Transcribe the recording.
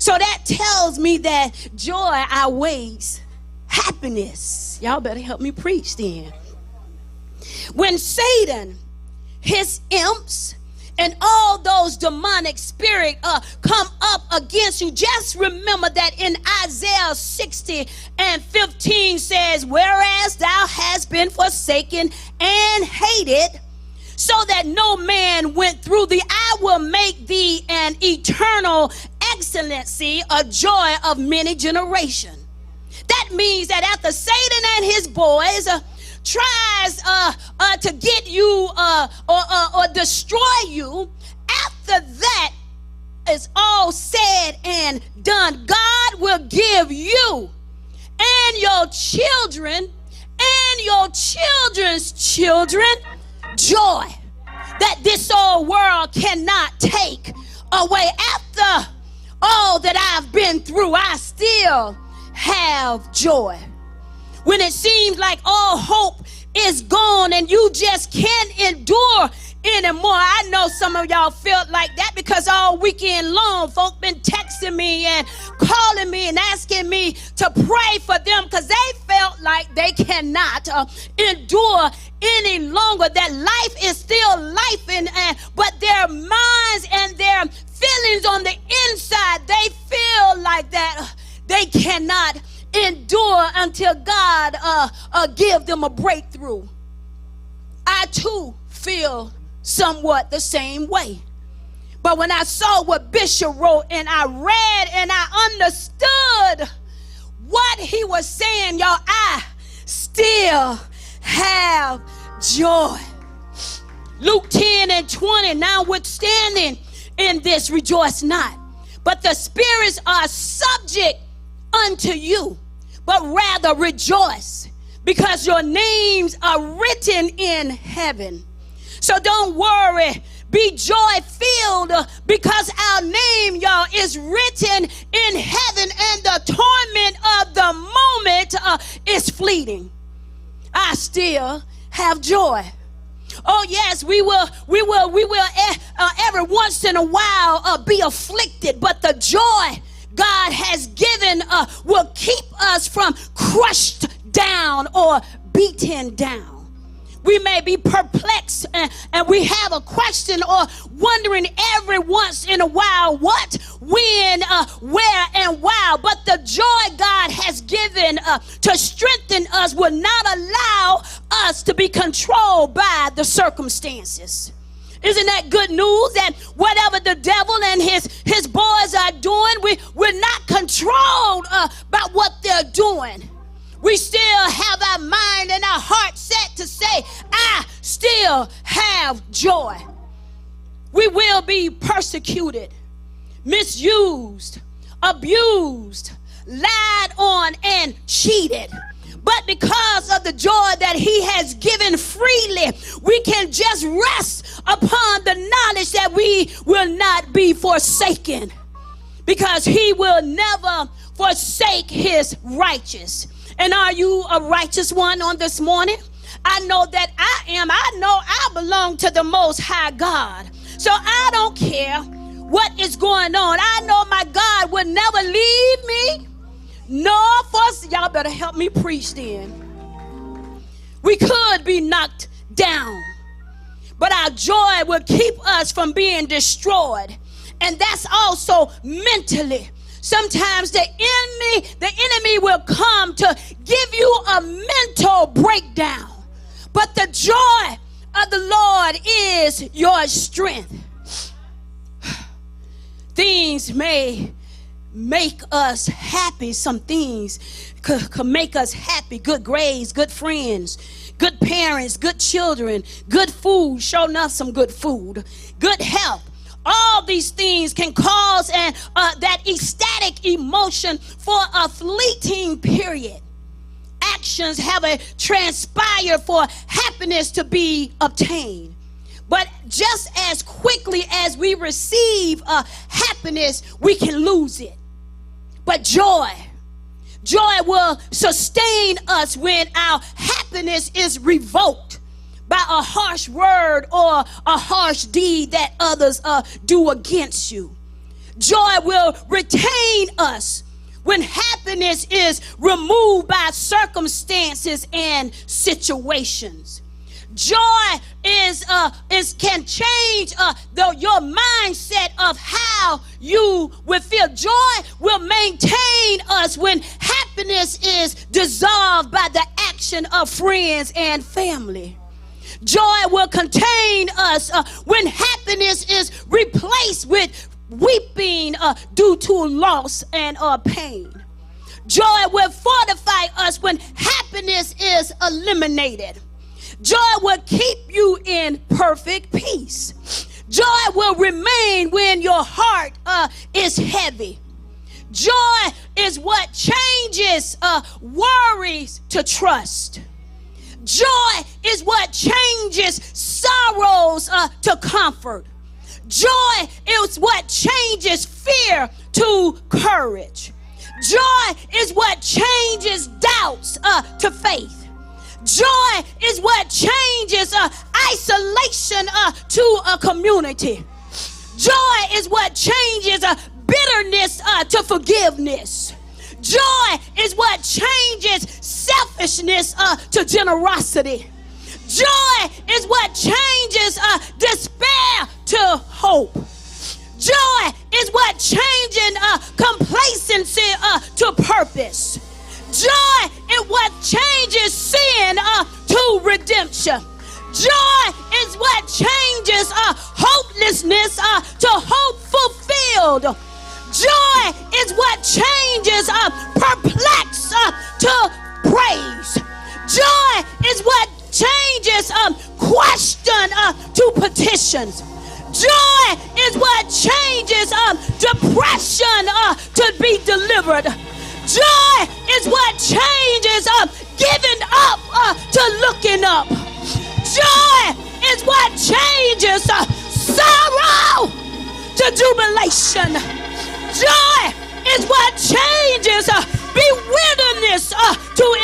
So that tells me that joy outweighs happiness. Y'all better help me preach then. When Satan, his imps, and all those demonic spirits come up against you, just remember that in Isaiah 60:15 says, whereas thou hast been forsaken and hated, so that no man went through thee, I will make thee an eternal excellency, a joy of many generations. That means that after Satan and his boys tries to get you or destroy you, after that is all said and done, God will give you and your children and your children's children joy that this old world cannot take away. After all that I've been through, I still have joy. When it seems like all hope is gone and you just can't endure anymore. I know some of y'all felt like that because all weekend long folk been texting me and calling me and asking me to pray for them because they felt like they cannot endure any longer, that life is still life, but their minds and their feelings on the inside, they feel like that they cannot endure until God give them a breakthrough. I too feel somewhat the same way. But when I saw what Bishop wrote and I read and I understood what he was saying, y'all, I still have joy. Luke 10:20, notwithstanding in this rejoice not, but the spirits are subject unto you, but rather rejoice, because your names are written in heaven. So don't worry, be joy-filled, because our name, y'all, is written in heaven, and the torment of the moment is fleeting. I still have joy. Oh yes, we will every once in a while be afflicted, but the joy God has given will keep us from crushed down or beaten down. We may be perplexed and we have a question or wondering every once in a while what, when, where, and why. But the joy God has given to strengthen us will not allow us to be controlled by the circumstances. Isn't that good news? That whatever the devil and his boys are doing, we're not controlled by what they're doing. We still have our mind and our heart set to say, I still have joy. We will be persecuted, misused, abused, lied on, and cheated. But because of the joy that he has given freely, we can just rest upon the knowledge that we will not be forsaken, because he will never forsake his righteous. And are you a righteous one on this morning? I know that I am. I know I belong to the Most High God. So I don't care what is going on. I know my God will never leave me nor forsake. Y'all better help me preach then. We could be knocked down, but our joy will keep us from being destroyed. And that's also mentally. Sometimes the enemy will come to give you a mental breakdown. But the joy of the Lord is your strength. Things may make us happy. Some things could make us happy. Good grades, good friends, good parents, good children, good food. Show enough some good food, good health. All these things can cause that ecstatic emotion for a fleeting period. Actions have a transpire for happiness to be obtained. But just as quickly as we receive happiness, we can lose it. But joy will sustain us when our happiness is revoked by a harsh word or a harsh deed that others do against you. Joy will retain us when happiness is removed by circumstances and situations. Joy can change your mindset of how you will feel. Joy will maintain us when happiness is dissolved by the action of friends and family. Joy will contain us when happiness is replaced with weeping due to loss and pain. Joy will fortify us when happiness is eliminated. Joy will keep you in perfect peace. Joy will remain when your heart is heavy. Joy is what changes worries to trust. Joy is what changes sorrows to comfort. Joy is what changes fear to courage. Joy is what changes doubts to faith. Joy is what changes isolation to a community. Joy is what changes bitterness to forgiveness. Joy is what changes selfishness to generosity. Joy is what changes despair to hope. Joy is what changes complacency to purpose. Joy is what changes sin to redemption. Joy is what changes hopelessness to hope fulfilled. Joy is what changes perplex to praise. Joy is what changes question to petitions. Joy is what changes depression to be delivered. Joy is what changes giving up to looking up. Joy is what changes sorrow to jubilation. Joy is what changes bewilderness to